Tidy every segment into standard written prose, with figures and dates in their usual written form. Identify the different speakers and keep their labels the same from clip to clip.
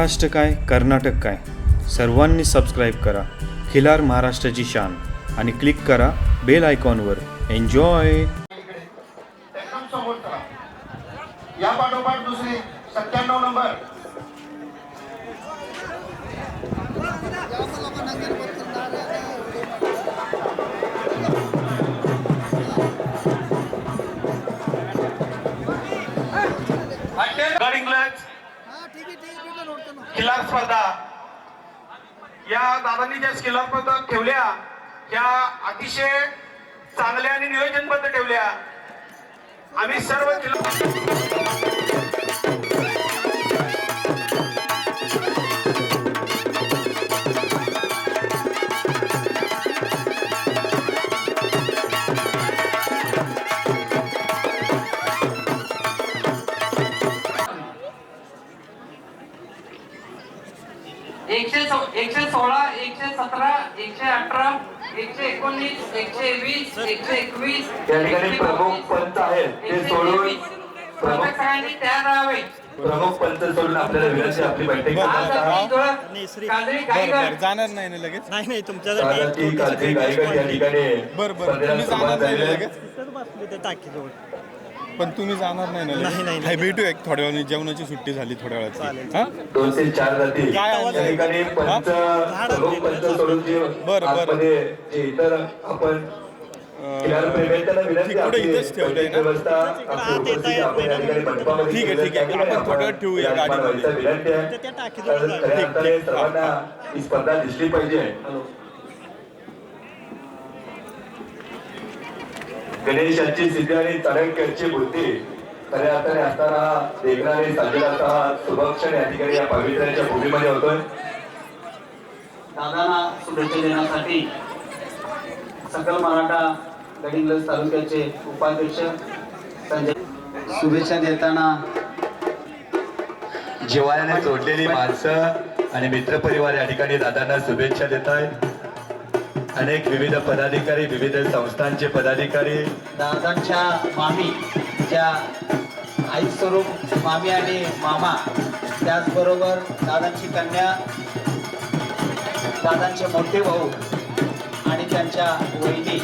Speaker 1: महाराष्ट्र काय कर्नाटक काय सर्वांनी सबस्क्राईब करा खिलार महाराष्ट्राची शान आणि क्लिक करा बेल आयकॉनवर. एन्जॉय.
Speaker 2: एकदम समोर चला. या पाठोपाठ दुसरी 97 नंबर
Speaker 3: खिलार स्पर्धा या दादांनी ज्या स्किलर स्पर्धा ठेवल्या त्या अतिशय चांगल्या आणि नियोजनबद्ध ठेवल्या. आम्ही सर्व
Speaker 4: एकशे 16, 117, 118, 119, 120, 121
Speaker 3: या ठिकाणी प्रमुख पंच आहेत ते सोडून
Speaker 4: सगळ्यांनी तयार राहावे.
Speaker 3: प्रमुख पंच सोडून आपल्याला विनंती आपली बैठक
Speaker 5: जाणार नाही ना लगेच. नाही तुमच्या
Speaker 3: या ठिकाणी
Speaker 5: पण तुम्ही जाणार नाही ना. नाही भेटू एक थोड्या वेळाने. जेवणाची सुट्टी झाली थोड्या वेळाची.
Speaker 3: 2 ते 4 जाती या ठिकाणी पंच प्रमुख पंच सोडून जे आतमध्ये जे इतर आपण खिलार प्रेमींना विनंती आपली व्यवस्था आपली उपस्थिती आपण या ठिकाणी मंडपामध्ये
Speaker 5: ठीक आहे आपण थोड्या वेळ ठेवूया गाडीमध्ये.
Speaker 3: विनंती आहे. खऱ्या अर्थाने सर्वांना ही स्पर्धा दिसली पाहिजे. गणेशांची सिद्धी आणि चाणक्यांची बुद्धी खऱ्या अर्थाने असताना देखणारे साजराचा शुभक्षण या ठिकाणी या पवित्र्याच्या भूमीमध्ये होतोय.
Speaker 6: दादांना शुभेच्छा देण्यासाठी सकल मराठा गडिंग्लज तालुक्याचे उपाध्यक्ष संजय शुभेच्छा देताना
Speaker 3: जिव्हाळ्याने जोडलेली माणसं आणि मित्रपरिवार या ठिकाणी दादांना शुभेच्छा देत आहेत. अनेक विविध पदाधिकारी विविध संस्थांचे पदाधिकारी
Speaker 6: दादांच्या मामी ज्या आई स्वरूप मामी आणि मामा त्याचबरोबर दादांची कन्या दादांचे मोठे भाऊ आणि त्यांच्या वहिनी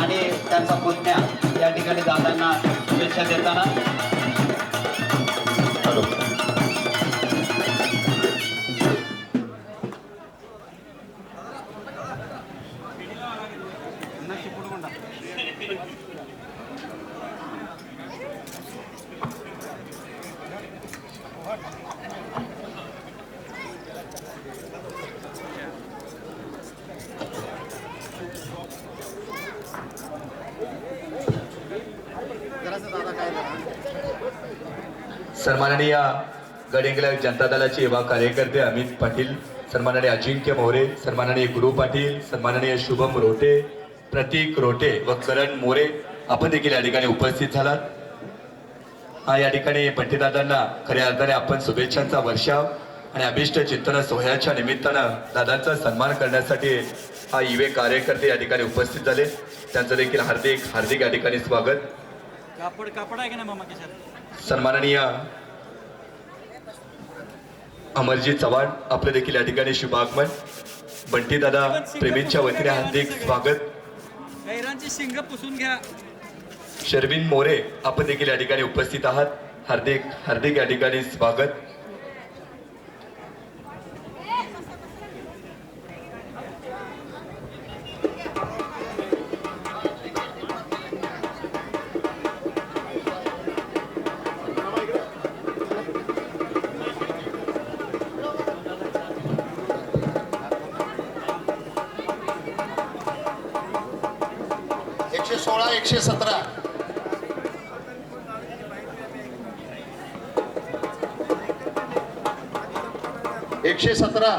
Speaker 6: आणि त्यांचा पुतण्या या ठिकाणी दादांना शुभेच्छा देताना
Speaker 3: सन्माननीय गडिंग्लज जनता दलाचे युवा कार्यकर्ते अमित पाटील, सन्माननीय अजिंक्य मोरे, सन्माननीय गुरु पाटील, सन्माननीय शुभम रोटे, प्रतीक रोटे व करण मोरे आपण देखील या ठिकाणी उपस्थित झालात. या ठिकाणी पंडितदादांना खऱ्या अर्थाने आपण शुभेच्छांचा वर्षाव आणि अभिष्ट चिंतन सोहळ्याच्या निमित्तानं दादांचा सन्मान करण्यासाठी हा युवे कार्यकर्ते या ठिकाणी उपस्थित झाले. त्यांचं देखील हार्दिक हार्दिक या ठिकाणी स्वागत.
Speaker 5: कापड आहे की नाही मामा
Speaker 3: सन्माननीय अमरजी चव्हाण आपले देखील या ठिकाणी शुभागमन. बंटी दादा प्रेमींच्या वतीने हार्दिक स्वागत.
Speaker 5: शिंग पुसून घ्या.
Speaker 3: शर्विन मोरे आपण देखील या ठिकाणी उपस्थित आहात. हार्दिक हार्दिक या ठिकाणी स्वागत.
Speaker 2: एकशे 16, 117 117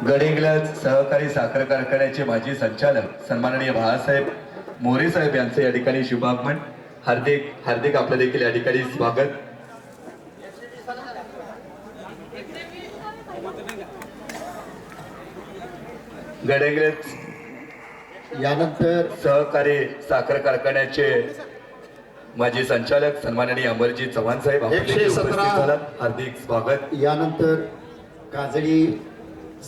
Speaker 3: गडिंग्लज सहकारी साखर कारखान्याचे माजी संचालक सन्माननीय बाळासाहेब मोरे साहेब यांचे या ठिकाणी शुभागमन. हार्दिक हार्दिक आपलं देखील या ठिकाणी स्वागत. गडिंग्लज
Speaker 2: यानंतर
Speaker 3: सहकारी साखर कारखान्याचे माजी संचालक सन्माननीय अमरजी चव्हाण साहेब आपण देखील
Speaker 2: 117
Speaker 3: उपस्थित झालात. हार्दिक स्वागत.
Speaker 2: यानंतर काजळी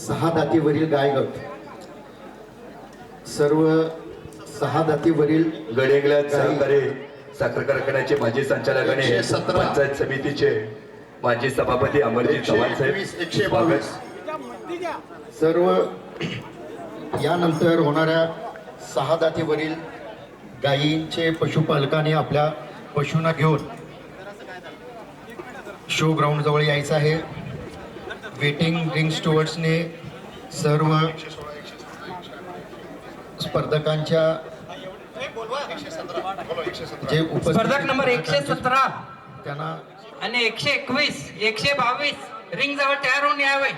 Speaker 2: 6 दातीवरील गायगट सर्व 6 दातीवरील
Speaker 3: गडिंगला सहकारी साखर कारखान्याचे माजी संचालक आणि
Speaker 2: 117
Speaker 3: पंचायत समितीचे माजी सभापती अमरजी चव्हाण साहेब
Speaker 2: 122
Speaker 3: स्वागत.
Speaker 2: सर्व यानंतर होणाऱ्या 6 दातीवरील गायींचे पशुपालकाने आपल्या पशूंना घेऊन शो ग्राउंड जवळ यायचं आहे. वेटिंग रिंग स्टुअर्ड्सने सर्व स्पर्धकांच्या जे
Speaker 4: स्पर्धक नंबर 117
Speaker 2: त्यांना
Speaker 4: आणि 121 122 रिंग जवळ तयार होऊन यावे.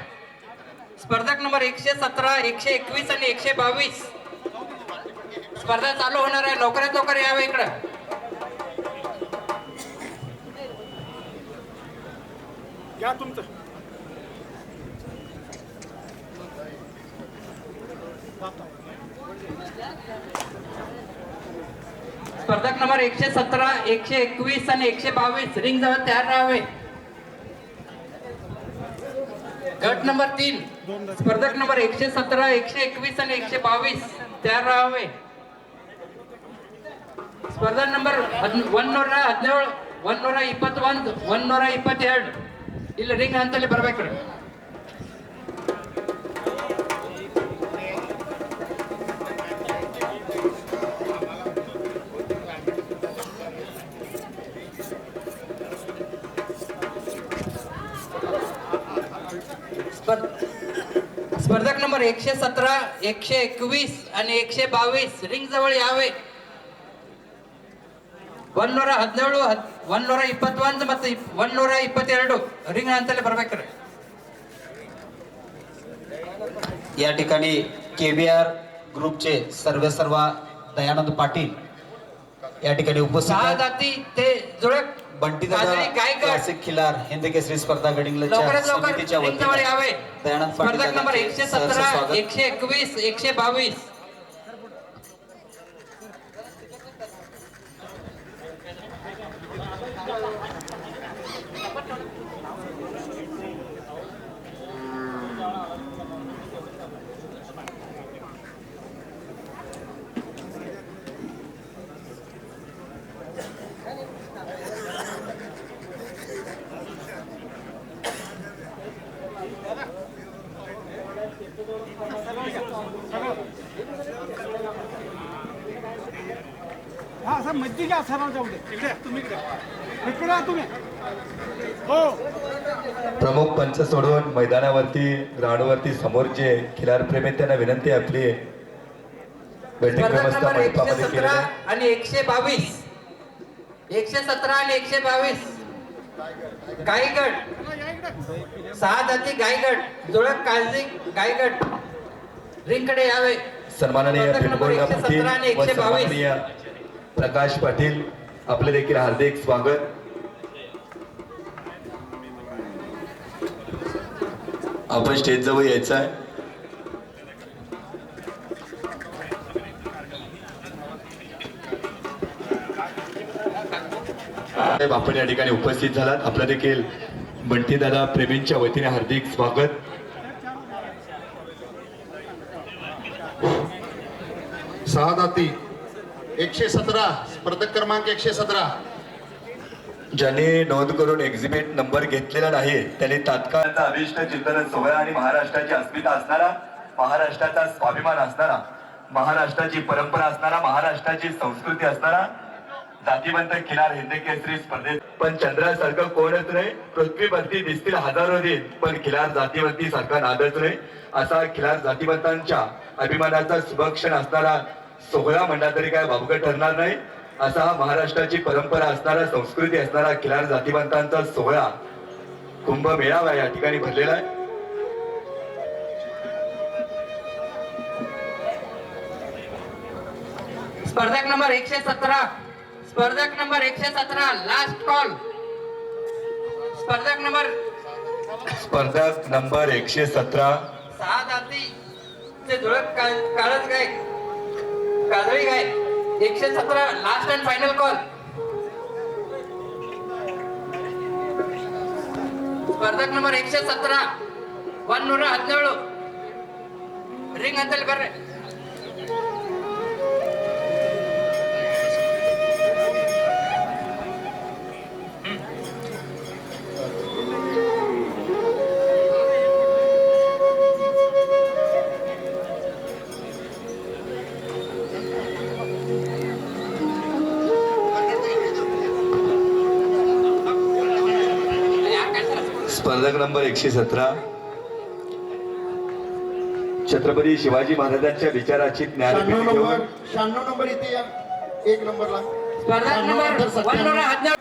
Speaker 4: स्पर्धक नंबर 117 121 आणि 122 स्पर्धा चालू होणार आहे. लवकरात लवकर यावे इकडं. स्पर्धक नंबर 117 121 आणि 122 रिंग जवळ तयार राहावे. गट नंबर 3 स्पर्धक नंबर 117 121 आणि 122 तयार राहावे. ಸ್ಪರ್ಧಾ ನಂಬರ್ 117 121 122 ಇಲ್ಲಿ ರಿಂಗ್ ಅಂತಲ್ಲಿ ಬರ್ಬೇಕು. स्पर्धक नंबर 117 121 आणि 122 रिंग जवळ यावे. 117 121 ಮತ್ತು 122 रिंग ಅಂತಲ್ಲಿ ಬರ್ಬೇಕು.
Speaker 6: या ठिकाणी KBR ग्रुपचे सर्व दयानंद पाटील या ठिकाणी उपस्थित
Speaker 4: सहा
Speaker 6: आहेत.
Speaker 4: जाती ते जुळक
Speaker 6: बंटी
Speaker 4: काजळी गायकवाड
Speaker 6: क्लासिक खिलार हिंद केसरी स्पर्धा गडिंग्लजच्या
Speaker 4: लवकरात लवकर
Speaker 6: समितीच्या
Speaker 4: रिंग जवळ
Speaker 6: वतीने
Speaker 4: यावे.
Speaker 6: दयानंद पाटील
Speaker 4: स्पर्धक नंबर
Speaker 6: यांचे
Speaker 4: 117
Speaker 6: सहर्ष स्वागत.
Speaker 4: 121 122
Speaker 7: हा सर मज्जी घ्या सराव जाऊ दे. इकडे तुम्ही इकडे तुम्ही हो.
Speaker 3: प्रमुख पंच सोडून मैदानावरती ग्राउंडवरती समोर जे खिलार प्रेमी आहेत त्यांना विनंती आहे आपली बैठक
Speaker 4: स्पर्धक
Speaker 3: व्यवस्था
Speaker 4: नंबर
Speaker 3: मंडपामध्ये
Speaker 4: 117
Speaker 3: केलेली आहे.
Speaker 4: आणि 122 117 आणि 122 गायगड 6 जाती गायगड जुळक काळजी गायगड रिंगकडे यावे.
Speaker 3: सन्माननीय
Speaker 4: स्पर्धक नंबर
Speaker 3: पिंपळगाव
Speaker 4: 117 आणि
Speaker 3: पाटील व
Speaker 4: 122
Speaker 3: सन्माननीय प्रकाश पाटील आपले देखील हार्दिक स्वागत. आपण स्टेज जवळ यायचं आहे. आपण या ठिकाणी उपस्थित झालात. आपलं देखील बंटी दादा प्रेमींच्या वतीने हार्दिक स्वागत.
Speaker 2: सहा दाती 117 स्पर्धक क्रमांक 117
Speaker 3: ज्यांनी नोंद करून एक्झिबिट नंबर घेतलेला नाही त्यांनी तात्काळचा अभिष्ट चिंतन सोहळा आणि महाराष्ट्राची अस्मिता असणारा, महाराष्ट्राचा स्वाभिमान असणारा, महाराष्ट्राची परंपरा असणारा, महाराष्ट्राची संस्कृती असणारा जातीवंत खिलार हिंद केसरी स्पर्धेत पण चंद्रासारखं कोणच नाही. पृथ्वीवरती दिसतील हजारो दिन पण खिलार जातीवंती सारखा नादच नाही. असा खिलार जातीवंतांच्या अभिमानाचा सुभक्षण असणारा सोहळा म्हणला तरी काय वावगं ठरणार नाही. असा हा महाराष्ट्राची परंपरा असणारा, संस्कृती असणारा खिलार जातीवंतांचा सोहळा कुंभ मेळावा या ठिकाणी भरलेला आहे.
Speaker 4: स्पर्धक नंबर 117 स्पर्धक नंबर 117 लास्ट कॉल. स्पर्धक नंबर
Speaker 3: 117
Speaker 4: 6 जाती ते जुळक काळच गाय काजळी गाय 117 लास्ट अँड फायनल कॉल. स्पर्धक नंबर 117 117 रिंग ಅಂತಲ್ಲಿ ಬರ್ರಿ.
Speaker 3: स्पर्धक नंबर 117 छत्रपती शिवाजी महाराजांच्या विचाराची
Speaker 2: 96 नंबर इथे या. 1 नंबरला
Speaker 4: स्पर्धक नंबर 117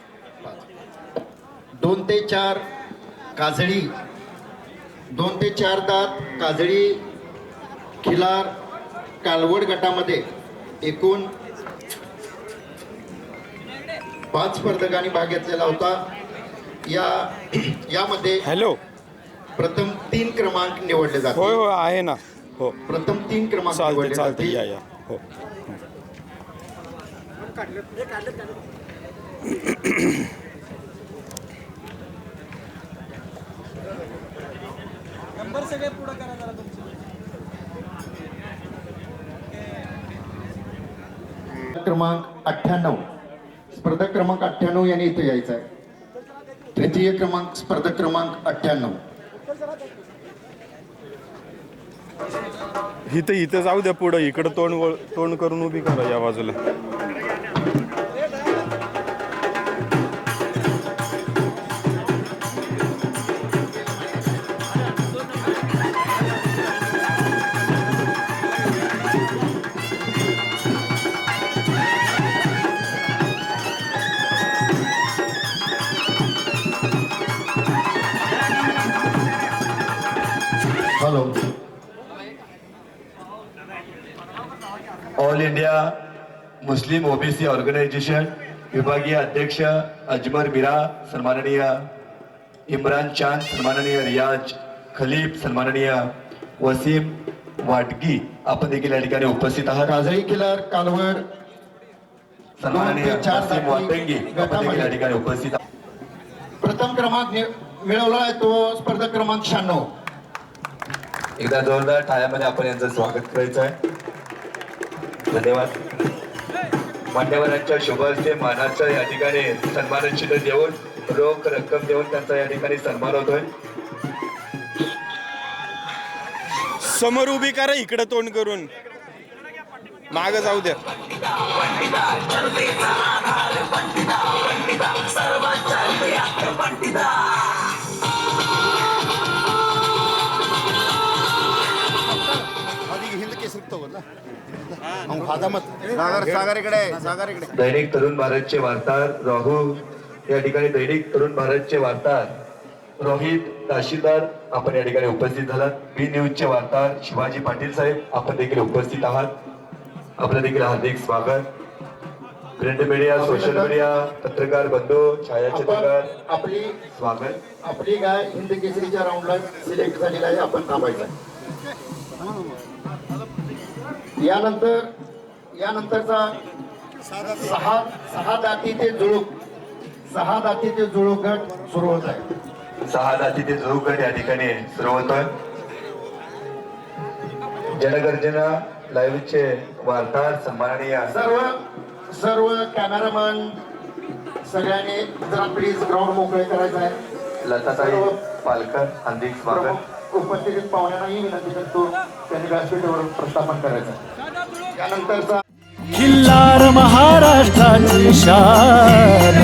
Speaker 2: 2 ते 4 काजळी, 2 ते 4 दात काजळी खिलार कालवड गटामध्ये एकूण 5 स्पर्धकांनी भाग घेतलेला होता. यामध्ये
Speaker 5: हॅलो.
Speaker 2: प्रथम 3 क्रमांक निवडले
Speaker 5: होय
Speaker 2: जाते.
Speaker 5: होय आहे ना. हो
Speaker 2: प्रथम 3 क्रमांक
Speaker 5: चालते
Speaker 2: निवडले
Speaker 5: चालते या
Speaker 2: जाते.
Speaker 5: या. हो
Speaker 7: नंबर सगळे पुढे करा जरा तुमचे.
Speaker 2: क्रमांक 98 स्पर्धक क्रमांक 98 यांनी इथे यायचं आहे. तृतीय क्रमांक स्पर्धक क्रमांक 98.
Speaker 5: इथं जाऊ द्या पुढं. इकडं तोंड करून उभी करा या बाजूला.
Speaker 2: Hello.
Speaker 3: All India Muslim OBC organisation विभागीय अध्यक्ष अजमर मीरा, सन्माननीय इम्रान चांद, सन्माननीय रियाज खलीफ, सन्माननीय वसीम वाटगी आपण देखील या ठिकाणी उपस्थित आहात.
Speaker 2: काजळी खिलार कालवड
Speaker 3: सन्माननीय
Speaker 2: 2 ते 4
Speaker 3: वसीम वाटंगी आपण देखील या ठिकाणी उपस्थित आहात.
Speaker 2: प्रथम क्रमांक मिळवला आहे तो स्पर्धक क्रमांक 96.
Speaker 3: एकदा जोरदार टाळ्यामध्ये आपण यांचं स्वागत करायचं आहे. धन्यवाद. मान्यवरांच्या शुभ हस्ते मानाचं या ठिकाणी सन्मानचिन्ह देऊन रोख रक्कम देऊन त्यांचा या ठिकाणी सन्मान होतोय.
Speaker 5: समोर उभी करा. इकडं तोंड करून माग जाऊ द्या.
Speaker 3: दैनिक तरुण भारतचे वार्ताहर राहुल या ठिकाणी दैनिक तरुण भारतचे वार्ताहर रोहित तहसीलदार आपण या ठिकाणी उपस्थित झालात. बी न्यूजचे वार्ताहर शिवाजी पाटील साहेब आपण देखील उपस्थित आहात. आपलं देखील हार्दिक स्वागत. प्रिंट मीडिया, सोशल मीडिया, पत्रकार बंधू, छायाचित्रकार
Speaker 2: आपली
Speaker 3: स्वागत.
Speaker 2: आपली गाय हिंद केसरीच्या राऊंडला सिलेक्ट झालेला आहे. आपण थांबायचं. यानंतरचा 6 दाती ते जुळूक गट सुरू होत आहे.
Speaker 3: 6 दाती ते जुळूक गट या ठिकाणी सुरू होतोय. जनगर्जना लाईव्हचे वार्ताहर सन्माननीय
Speaker 2: सर्व कॅमेरामन सगळ्यांनी जरा प्लीज ग्राउंड मोकळे करायचं आहे.
Speaker 3: लताताई पालकर हार्दिक स्वागत.
Speaker 2: उपस्थित पाहुण्यांनाही विनंती करतो त्यांनी व्यासपीठावर प्रस्थापन करायचं. यानंतरचा
Speaker 8: खिल्लार महाराष्ट्राची शान